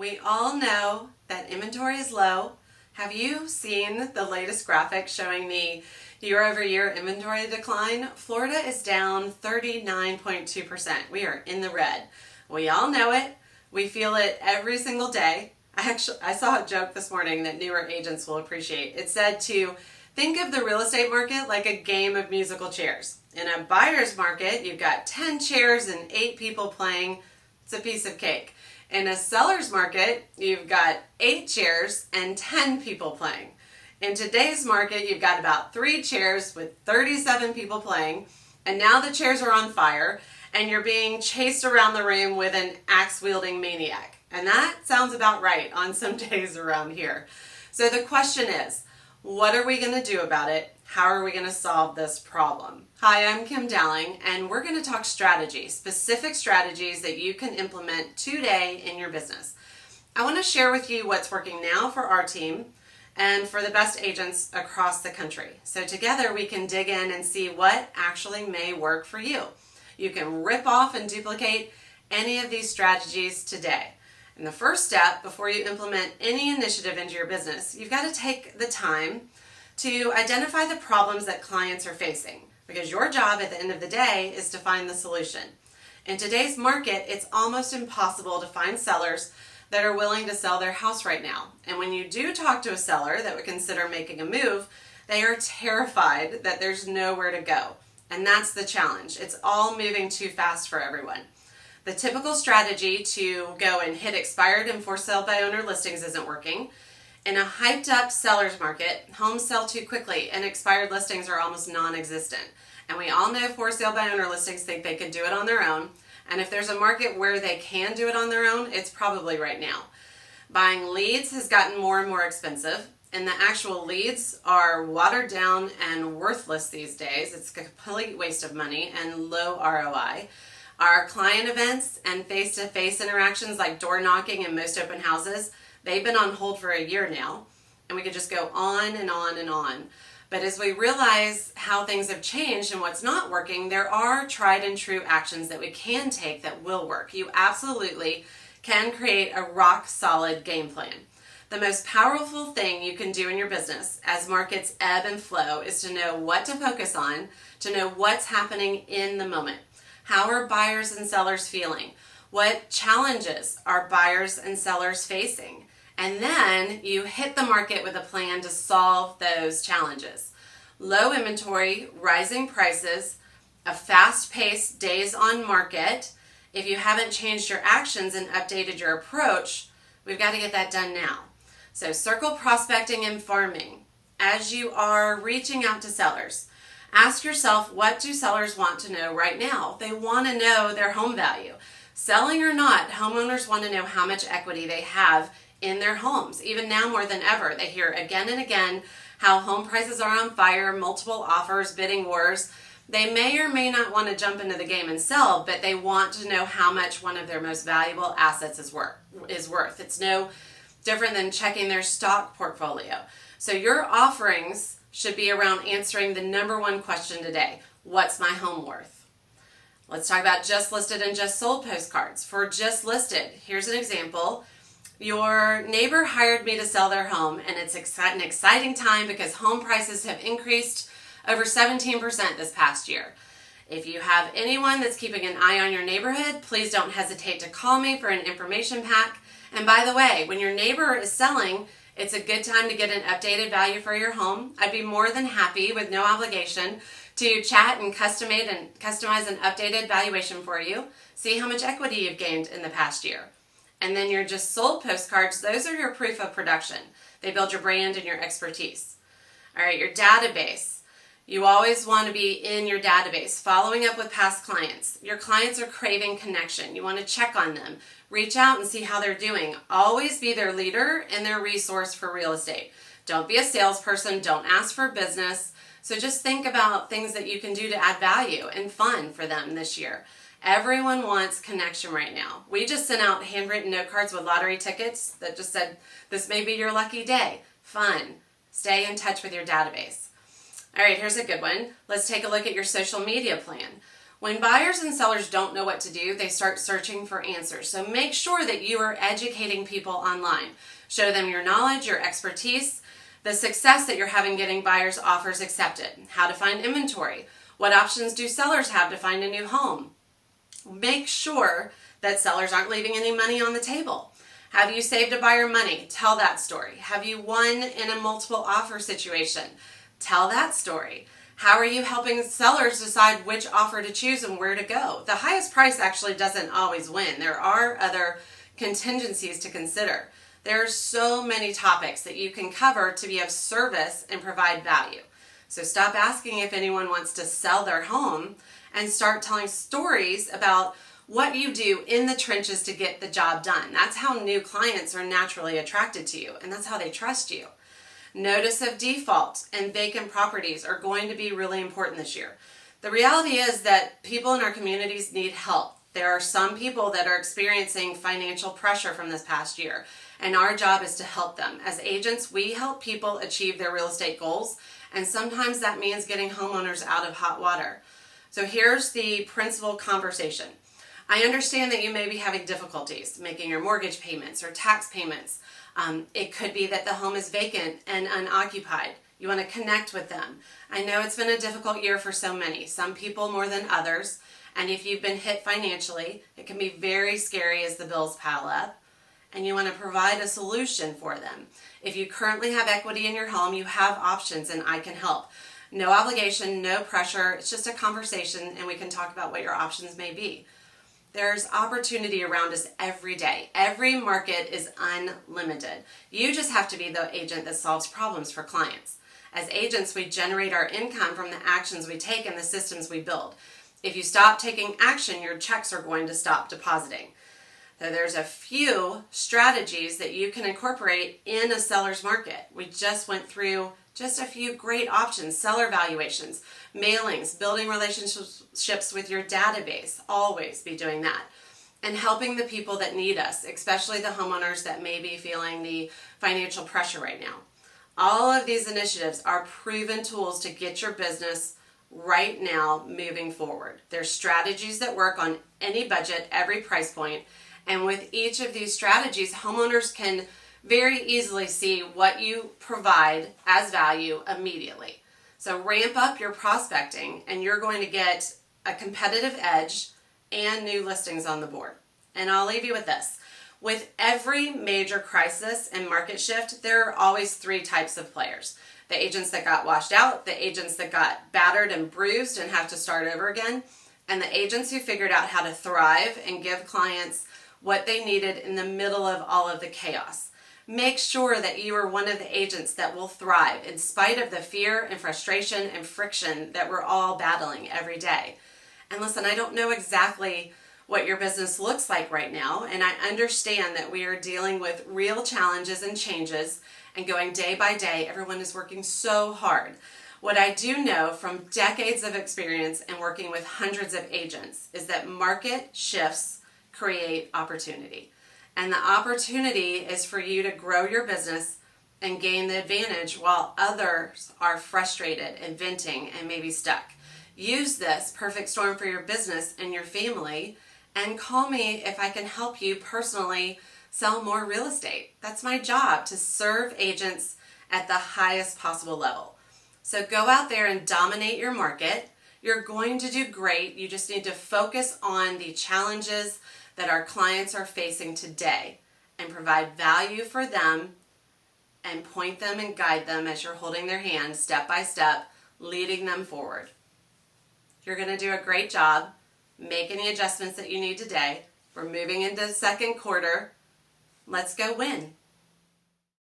We all know that inventory is low. Have you seen the latest graphic showing the year-over-year inventory decline? Florida is down 39.2%. We are in the red. We all know it. We feel it every single day. I saw a joke this morning that newer agents will appreciate. It said to think of the real estate market like a game of musical chairs. In a buyer's market, you've got 10 chairs and 8 people playing. It's a piece of cake. In a seller's market, you've got 8 chairs and 10 people playing. In today's market, you've got about 3 chairs with 37 people playing, and now the chairs are on fire, and you're being chased around the room with an axe-wielding maniac. And that sounds about right on some days around here. So the question is, what are we going to do about it? How are we going to solve this problem? Hi, I'm Kim Dowling, and we're going to talk strategies, specific strategies that you can implement today in your business. I want to share with you what's working now for our team and for the best agents across the country. So together we can dig in and see what actually may work for you. You can rip off and duplicate any of these strategies today. And the first step before you implement any initiative into your business, you've got to take the time to identify the problems that clients are facing, because your job at the end of the day is to find the solution. In today's market, it's almost impossible to find sellers that are willing to sell their house right now. And when you do talk to a seller that would consider making a move, they are terrified that there's nowhere to go. And that's the challenge. It's all moving too fast for everyone. The typical strategy to go and hit expired and for sale by owner listings isn't working. In a hyped up seller's market, homes sell too quickly and expired listings are almost non-existent. And we all know for sale by owner listings think they can do it on their own. And if there's a market where they can do it on their own, it's probably right now. Buying leads has gotten more and more expensive, and the actual leads are watered down and worthless these days. It's a complete waste of money and low ROI. Our client events and face-to-face interactions like door knocking and most open houses, they've been on hold for a year now, and we could just go on and on and on. But as we realize how things have changed and what's not working, there are tried and true actions that we can take that will work. You absolutely can create a rock solid game plan. The most powerful thing you can do in your business as markets ebb and flow is to know what to focus on, to know what's happening in the moment. How are buyers and sellers feeling? What challenges are buyers and sellers facing? And then you hit the market with a plan to solve those challenges. Low inventory, rising prices, a fast-paced days on market. If you haven't changed your actions and updated your approach, we've got to get that done now. So circle prospecting and farming. As you are reaching out to sellers, ask yourself, what do sellers want to know right now? They want to know their home value. Selling or not, homeowners want to know how much equity they have in their homes. Even now more than ever, they hear again and again how home prices are on fire, multiple offers, bidding wars. They may or may not want to jump into the game and sell, but they want to know how much one of their most valuable assets is worth. It's no different than checking their stock portfolio. So your offerings should be around answering the number one question today. What's my home worth? Let's talk about just listed and just sold postcards. For just listed, here's an example. Your neighbor hired me to sell their home, and it's an exciting time because home prices have increased over 17% this past year. If you have anyone that's keeping an eye on your neighborhood, please don't hesitate to call me for an information pack. And by the way, when your neighbor is selling, it's a good time to get an updated value for your home. I'd be more than happy, with no obligation, to chat and customize an updated valuation for you. See how much equity you've gained in the past year. And then your just sold postcards, those are your proof of production. They build your brand and your expertise. All right, your database. You always want to be in your database, following up with past clients. Your clients are craving connection. You want to check on them. Reach out and see how they're doing. Always be their leader and their resource for real estate. Don't be a salesperson. Don't ask for business. So just think about things that you can do to add value and fun for them this year. Everyone wants connection right now. We just sent out handwritten note cards with lottery tickets that just said, this may be your lucky day. Fun. Stay in touch with your database. All right, here's a good one. Let's take a look at your social media plan. When buyers and sellers don't know what to do, they start searching for answers. So make sure that you are educating people online. Show them your knowledge, your expertise, the success that you're having getting buyers' offers accepted, how to find inventory, what options do sellers have to find a new home. Make sure that sellers aren't leaving any money on the table. Have you saved a buyer money? Tell that story. Have you won in a multiple offer situation? Tell that story. How are you helping sellers decide which offer to choose and where to go? The highest price actually doesn't always win. There are other contingencies to consider. There are so many topics that you can cover to be of service and provide value. So stop asking if anyone wants to sell their home and start telling stories about what you do in the trenches to get the job done. That's how new clients are naturally attracted to you, and that's how they trust you. Notice of default and vacant properties are going to be really important this year. The reality is that people in our communities need help. There are some people that are experiencing financial pressure from this past year, and our job is to help them. As agents, we help people achieve their real estate goals, and sometimes that means getting homeowners out of hot water. So here's the principal conversation. I understand that you may be having difficulties making your mortgage payments or tax payments. It could be that the home is vacant and unoccupied. You want to connect with them. I know it's been a difficult year for so many, some people more than others. And if you've been hit financially, it can be very scary as the bills pile up. And you want to provide a solution for them. If you currently have equity in your home, you have options and I can help. No obligation, no pressure. It's just a conversation and we can talk about what your options may be. There's opportunity around us every day. Every market is unlimited. You just have to be the agent that solves problems for clients. As agents, we generate our income from the actions we take and the systems we build. If you stop taking action, your checks are going to stop depositing. So there's a few strategies that you can incorporate in a seller's market. We just went through just a few great options: seller valuations, mailings, building relationships with your database. Always be doing that. And helping the people that need us, especially the homeowners that may be feeling the financial pressure right now. All of these initiatives are proven tools to get your business right now moving forward. There's strategies that work on any budget, every price point. And with each of these strategies, homeowners can very easily see what you provide as value immediately. So ramp up your prospecting and you're going to get a competitive edge and new listings on the board. And I'll leave you with this. With every major crisis and market shift, there are always three types of players. The agents that got washed out, the agents that got battered and bruised and have to start over again, and the agents who figured out how to thrive and give clients what they needed in the middle of all of the chaos. Make sure that you are one of the agents that will thrive in spite of the fear and frustration and friction that we're all battling every day. And listen, I don't know exactly what your business looks like right now, and I understand that we are dealing with real challenges and changes and going day by day. Everyone is working so hard. What I do know from decades of experience and working with hundreds of agents is that market shifts create opportunity. And the opportunity is for you to grow your business and gain the advantage while others are frustrated and venting and maybe stuck. Use this perfect storm for your business and your family, and call me if I can help you personally sell more real estate. That's my job, to serve agents at the highest possible level. So go out there and dominate your market. You're going to do great. You just need to focus on the challenges that our clients are facing today and provide value for them and point them and guide them as you're holding their hand step by step, leading them forward. You're going to do a great job. Make any adjustments that you need today. We're moving into the second quarter. Let's go win.